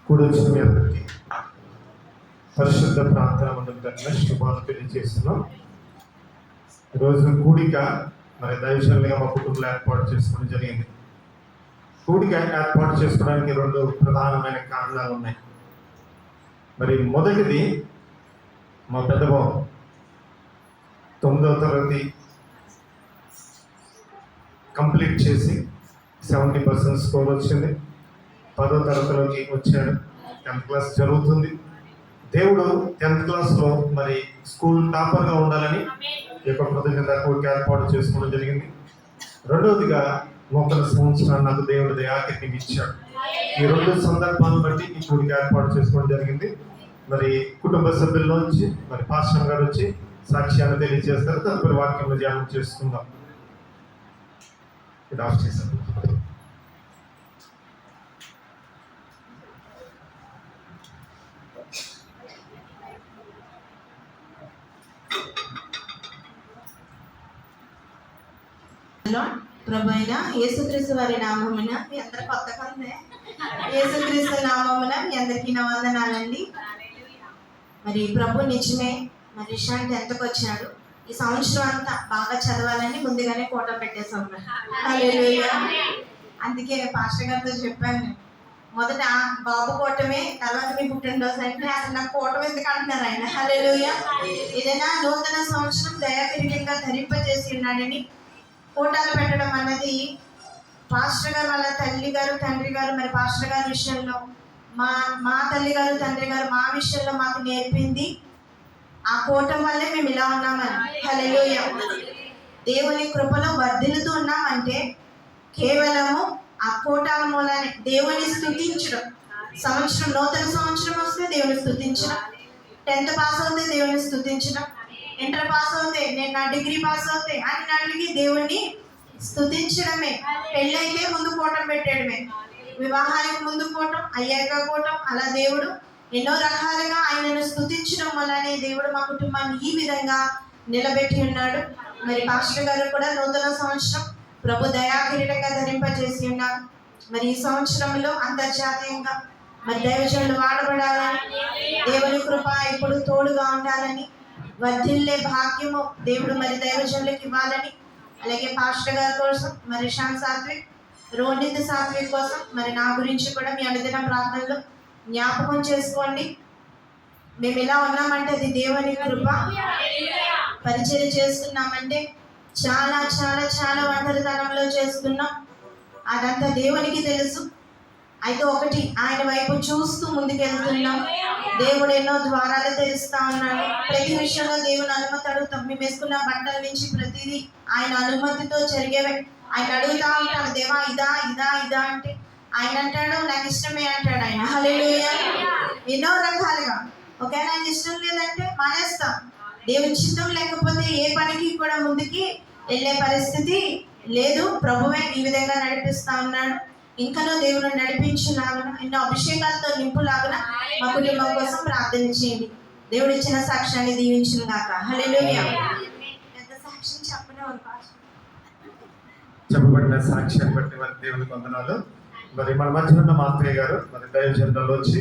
కూడొచ్చిన మీ అందరికీ పరిశుద్ధ ప్రార్థన మండలి శుభాలు తెలియజేస్తున్నాం. ఈరోజు కూడిక మరి దైవజనులుగా మా కుటుంబంలో ఏర్పాటు చేసుకోవడం జరిగింది. కూడిక ఏర్పాటు చేసుకోవడానికి రెండు ప్రధానమైన కారణాలు ఉన్నాయి. మరి మొదటిది, మా పెద్ద బాబు 9వ తరగతి కంప్లీట్ చేసి 70% స్కోర్ వచ్చింది. 10వ తరగతిలోకి వచ్చాడు. 10th క్లాస్ జరుగుతుంది. దేవుడు 10th క్లాస్లో మరి స్కూల్ టాపర్గా ఉండాలని ఈ యొక్క కృతజ్ఞత కూడిక ఏర్పాటు చేసుకోవడం జరిగింది. రెండవదిగా నూతన సంవత్సరాన్ని నాకు దేవుడు దయాకిని ఇచ్చాడు. ఈ రెండు సందర్భాలను బట్టి ఈ కూడిక ఏర్పాటు చేసుకోవడం జరిగింది. మరి కుటుంబ సభ్యుల్లోంచి మరి పాస్టర్ గారు వచ్చి సాక్ష్యాన్ని తెలియజేస్తారు. తదుపరి వాక్యంలో ధ్యానం చేసుకుందాం. ఇది ఆఫ్ చేశాను. ప్రభు అయిన యేసుక్రీస్తు వారి నామమున మీ అందరూ కొత్త కదే యేసుక్రీస్తు నామమున మీ అందరికీ నా వందనాలండి. మరి ప్రభు నిజమే మరి ఇషాన్ 10th వచ్చాడు. ఈ సంవత్సరం అంతా బాగా చదవాలని ముందుగానే కోట పెట్టేసాం. హల్లెలూయా. అందుకే పాస్టర్ గారితో చెప్పాను, మొదట బాబు కోటమే, తర్వాత మీ పుట్టినరోజు అంటే అసలు నాకు కోటం ఎందుకు అంటున్నారు ఆయన. హల్లెలూయా. ఏదైనా నూతన సంవత్సరం దయాకిరీటంగా ధరింపజేసి ఉన్నాడని కోటాలు పెట్టడం అన్నది పాస్టర్ గారు వాళ్ళ తల్లి గారు తండ్రి గారు మరి పాస్టర్ గారి విషయంలో మా తల్లి గారు తండ్రి గారు మా విషయంలో మాకు నేర్పింది. ఆ కోటం వల్లే మేము ఇలా ఉన్నామని. హల్లెలూయా. దేవుని కృపలో వర్ధిల్లుతూ ఉన్నామంటే కేవలము ఆ కోటాల మూలాన్ని దేవుని స్తుతించడం. సంవత్సరం నూతన సంవత్సరం వస్తే దేవుని స్తుతించడం, 10th పాస్ అవుతే దేవుని స్తుతించడం, ఇంటర్ పాస్ అవుతే నేను నా డిగ్రీ పాస్ అవుతే అని అడిగి దేవుణ్ణి స్తుతించడమే. పెళ్ళైతే ముందు కోటం పెట్టడమే, వివాహానికి ముందు కోటం, అయ్యాక కోటం, అలా దేవుడు ఎన్నో రకాలుగా ఆయనను స్తుతించడం వల్లనే దేవుడు మా కుటుంబాన్ని ఈ విధంగా నిలబెట్టి ఉన్నాడు. మరి పాస్టర్ గారు కూడా నూతన సంవత్సరం ప్రభు దయాకిరీటంగా ధరింపజేసి ఉన్నారు. మరి ఈ సంవత్సరంలో అంతర్జాతీయంగా మరి దైవజనులు వాడబడాలని, దేవుని కృప ఇప్పుడు తోడుగా ఉండాలని, వర్ధిల్లే భాగ్యము దేవుడు మరి దైవజనులకు ఇవ్వాలని, అలాగే పాస్టర్ గారి కోసం మరి శాన్ సాత్విక్, రోనిత్ సాత్విక్ కోసం మరి నా గురించి కూడా మీ అనుదిన ప్రార్థనలు జ్ఞాపకం చేసుకోండి. మేము ఇలా ఉన్నామంటే అది దేవుని కృప. పరిచయం చేస్తున్నామంటే చాలా చాలా చాలా ఒంటరితనంలో చేస్తున్నాం, అదంతా దేవునికి తెలుసు. అయితే ఒకటి, ఆయన వైపు చూస్తూ ముందుకెళ్తున్నాం. దేవుడు ఎన్నో ద్వారాలు తెరుస్తా ఉన్నాడు. ప్రతి విషయంలో దేవుని అనుమతి అడుగుతాం. మేము వేసుకున్న బట్టల నుంచి ప్రతిదీ ఆయన అనుమతితో జరిగేవే. ఆయన అడుగుతా ఉంటాను, దేవా ఇదా ఇదా ఇదా అంటే ఆయన అంటాడు నాకు ఇష్టమే అంటాడు ఆయన. హల్లెలూయా. ఎన్నో రకాలుగా. ఒకవేళ ఆయన ఇష్టం లేదంటే మానేస్తాం. దేవుని చిత్తం లేకపోతే ఏ పనికి కూడా ముందుకి వెళ్ళే పరిస్థితి లేదు. ప్రభువే ఈ విధంగా నడిపిస్తా ఉన్నాడు. ఇంకనో దేవుడు నడిపించులాగున, ఎన్నో అభిషేకాలతో నింపులాగున మా కుటుంబం కోసం ప్రార్థన చేయండి. దేవుడు ఇచ్చిన సాక్ష్యాన్ని దీవించును గాక. హల్లెలూయా. పెద్ద సాక్ష్యం చెప్పబడిన సాక్ష్యాన్ని బట్టి మరి దేవునికి వందనాలు. మరి మన మధ్య ఉన్న మా అత్తయ్య గారు మరి దైవజనులు వచ్చి